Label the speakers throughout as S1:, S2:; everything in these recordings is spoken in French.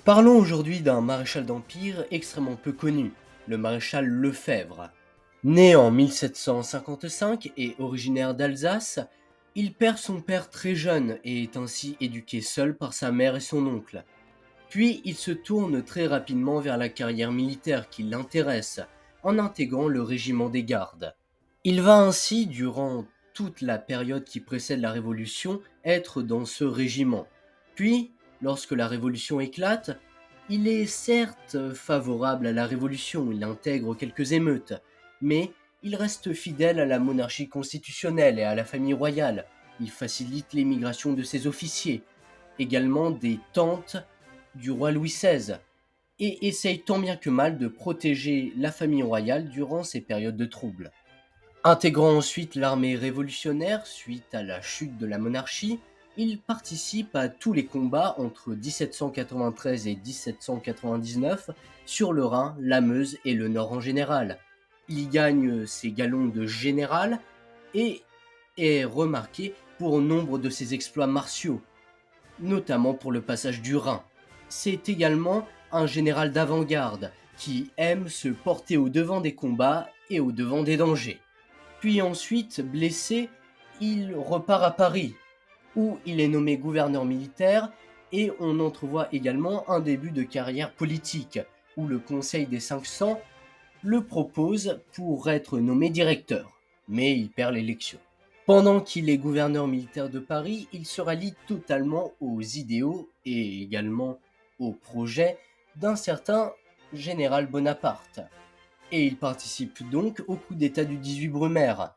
S1: Parlons aujourd'hui d'un maréchal d'Empire extrêmement peu connu, le maréchal Lefebvre. Né en 1755 et originaire d'Alsace, il perd son père très jeune et est ainsi éduqué seul par sa mère et son oncle. Puis il se tourne très rapidement vers la carrière militaire qui l'intéresse, en intégrant le régiment des gardes. Il va ainsi, durant toute la période qui précède la Révolution, être dans ce régiment. Puis, lorsque la Révolution éclate, il est certes favorable à la Révolution, il intègre quelques émeutes, mais il reste fidèle à la monarchie constitutionnelle et à la famille royale. Il facilite l'émigration de ses officiers, également des tantes du roi Louis XVI, et essaye tant bien que mal de protéger la famille royale durant ces périodes de troubles. Intégrant ensuite l'armée révolutionnaire suite à la chute de la monarchie, il participe à tous les combats entre 1793 et 1799 sur le Rhin, la Meuse et le Nord en général. Il y gagne ses galons de général et est remarqué pour nombre de ses exploits martiaux, notamment pour le passage du Rhin. C'est également un général d'avant-garde qui aime se porter au devant des combats et au devant des dangers. Puis ensuite, blessé, il repart à Paris, où il est nommé gouverneur militaire, et on entrevoit également un début de carrière politique, où le Conseil des 500 le propose pour être nommé directeur, mais il perd l'élection. Pendant qu'il est gouverneur militaire de Paris, il se rallie totalement aux idéaux et également aux projets d'un certain général Bonaparte. Et il participe donc au coup d'État du 18 Brumaire,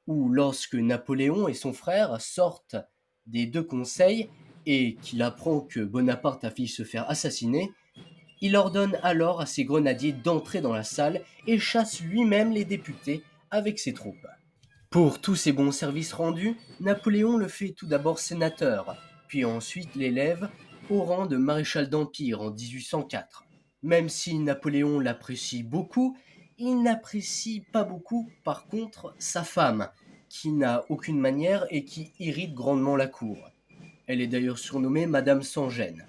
S1: où lorsque Napoléon et son frère sortent des deux conseils et qu'il apprend que Bonaparte a failli se faire assassiner, il ordonne alors à ses grenadiers d'entrer dans la salle et chasse lui-même les députés avec ses troupes. Pour tous ses bons services rendus, Napoléon le fait tout d'abord sénateur, puis ensuite l'élève au rang de maréchal d'Empire en 1804. Même si Napoléon l'apprécie beaucoup, il n'apprécie pas beaucoup par contre sa femme, qui n'a aucune manière et qui irrite grandement la cour. Elle est d'ailleurs surnommée Madame sans gêne.